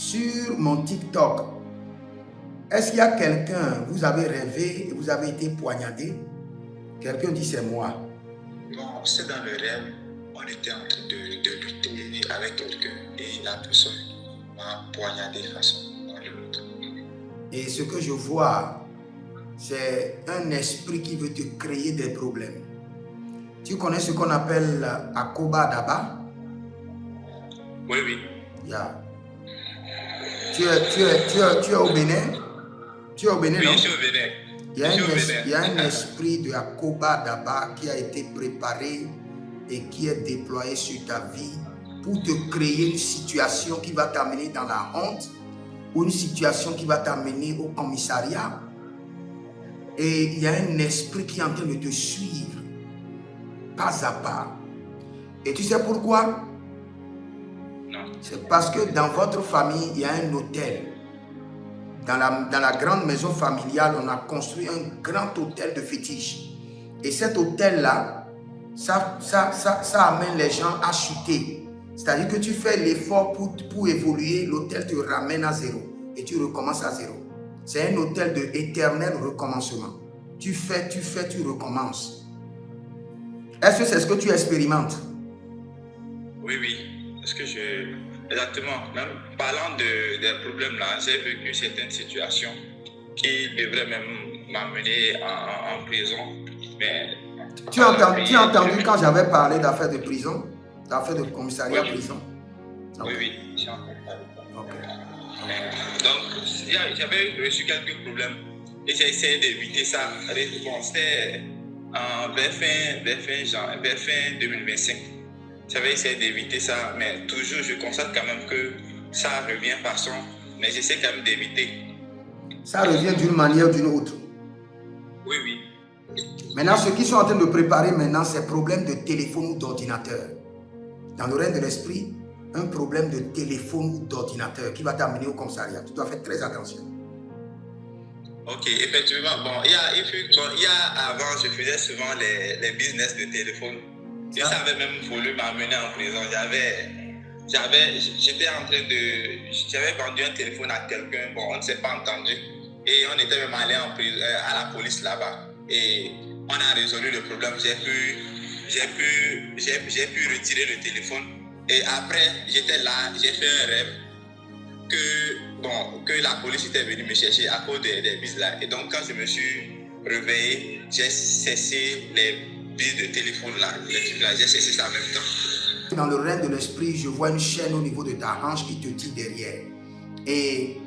sur mon TikTok, est-ce qu'il y a quelqu'un, vous avez rêvé et vous avez été poignardé? Quelqu'un dit c'est moi. Non, c'est dans le rêve. On était en train de lutter avec quelqu'un et la personne m'a poignardé de façon dans le ventre. Et ce que je vois, c'est un esprit qui veut te créer des problèmes. Tu connais ce qu'on appelle Akoba Daba? Oui, oui. Yeah. Tu es au Bénin? Tu es au Bénin, Oui, non? je suis au Bénin. Il y a un esprit de Akoba Daba qui a été préparé et qui est déployé sur ta vie pour te créer une situation qui va t'amener dans la honte ou une situation qui va t'amener au commissariat. Et il y a un esprit qui est en train de te suivre pas à pas. Et tu sais pourquoi? Non. C'est parce que dans votre famille, il y a un hôtel. Dans la grande maison familiale, on a construit un grand hôtel de fétiche. Et cet hôtel-là, ça amène les gens à chuter. C'est-à-dire que tu fais l'effort pour évoluer, l'hôtel te ramène à zéro. Et tu recommences à zéro. C'est un hôtel de éternel recommencement. Tu fais, tu recommences. Est-ce que c'est ce que tu expérimentes? Oui, oui. Parce que exactement, même parlant des problèmes là, j'ai vécu certaines situations qui devraient même m'amener en prison. Mais tu as entendu quand j'avais parlé d'affaires de prison, d'affaires de commissariat prison? Okay. Oui, j'ai entendu parler. Okay. Donc, j'avais reçu quelques problèmes et j'ai essayé d'éviter ça. Bon, c'était vers fin 2025. J'avais essayé d'éviter ça, mais toujours je constate quand même que ça revient façon, mais j'essaie quand même d'éviter. Ça revient d'une manière ou d'une autre. Oui, oui. Maintenant, ceux qui sont en train de préparer maintenant, c'est problème de téléphone ou d'ordinateur. Dans le règne de l'esprit, un problème de téléphone ou d'ordinateur qui va t'amener au commissariat. Tu dois faire très attention. Ok, effectivement. Bon, avant, je faisais souvent les business de téléphone. Et ça avait même voulu m'amener en prison. J'avais vendu un téléphone à quelqu'un. Bon, on ne s'est pas entendu. Et on était même allé en prison, à la police là-bas. Et on a résolu le problème. J'ai pu retirer le téléphone. Et après, j'étais là, j'ai fait un rêve que la police était venue me chercher à cause des bises là. Et donc, quand je me suis réveillé, j'ai cessé les bises de téléphone là. J'ai cessé ça en même temps. Dans le règne de l'esprit, je vois une chaîne au niveau de ta hanche qui te tire derrière. Et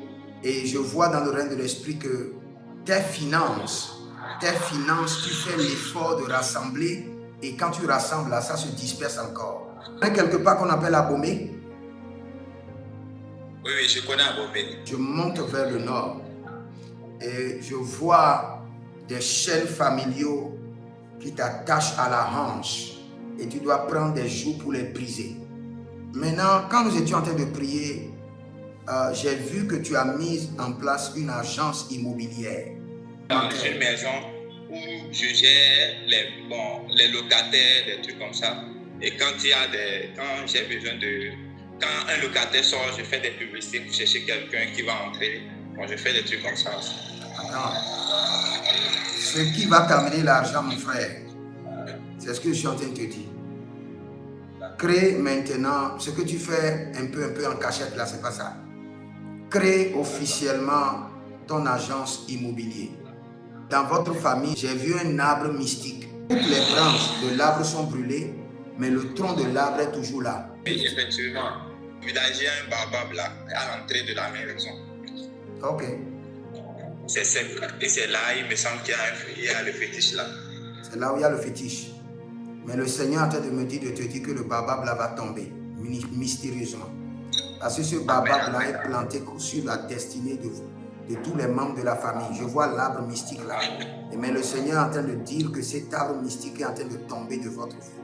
je vois dans le règne de l'esprit que tes finances, tu fais l'effort de rassembler. Et quand tu rassembles là, ça se disperse encore. Il y a quelque part qu'on appelle Abomey. Oui, oui, je connais Abomey. Je monte vers le nord et je vois des chaînes familiaux qui t'attachent à la hanche et tu dois prendre des jours pour les briser. Maintenant, quand nous étions en train de prier, j'ai vu que tu as mis en place une agence immobilière. Dans une maison où je gère les locataires, des trucs comme ça. Et quand j'ai besoin quand un locataire sort, je fais des publicités pour chercher quelqu'un qui va entrer. Bon, je fais des trucs comme ça. Attends. Ce qui va t'amener l'argent, mon frère, c'est ce que je suis en train de te dire. Crée maintenant, ce que tu fais un peu en cachette là, c'est pas ça. Crée officiellement ton agence immobilière. Dans votre famille, j'ai vu un arbre mystique. Toutes les branches de l'arbre sont brûlées, mais le tronc de l'arbre est toujours là. Oui, effectivement. J'ai un baobab là, à l'entrée de la maison. Ok. C'est sec. Et c'est là, il me semble qu'il y a le fétiche là. C'est là où il y a le fétiche. Mais le Seigneur est en train de me dire, de te dire que le baobab là va tomber, mystérieusement. Parce que ce baobab là est planté sur la destinée de tous les membres de la famille. Je vois l'arbre mystique là. Mais le Seigneur est en train de dire que cet arbre mystique est en train de tomber de votre vie.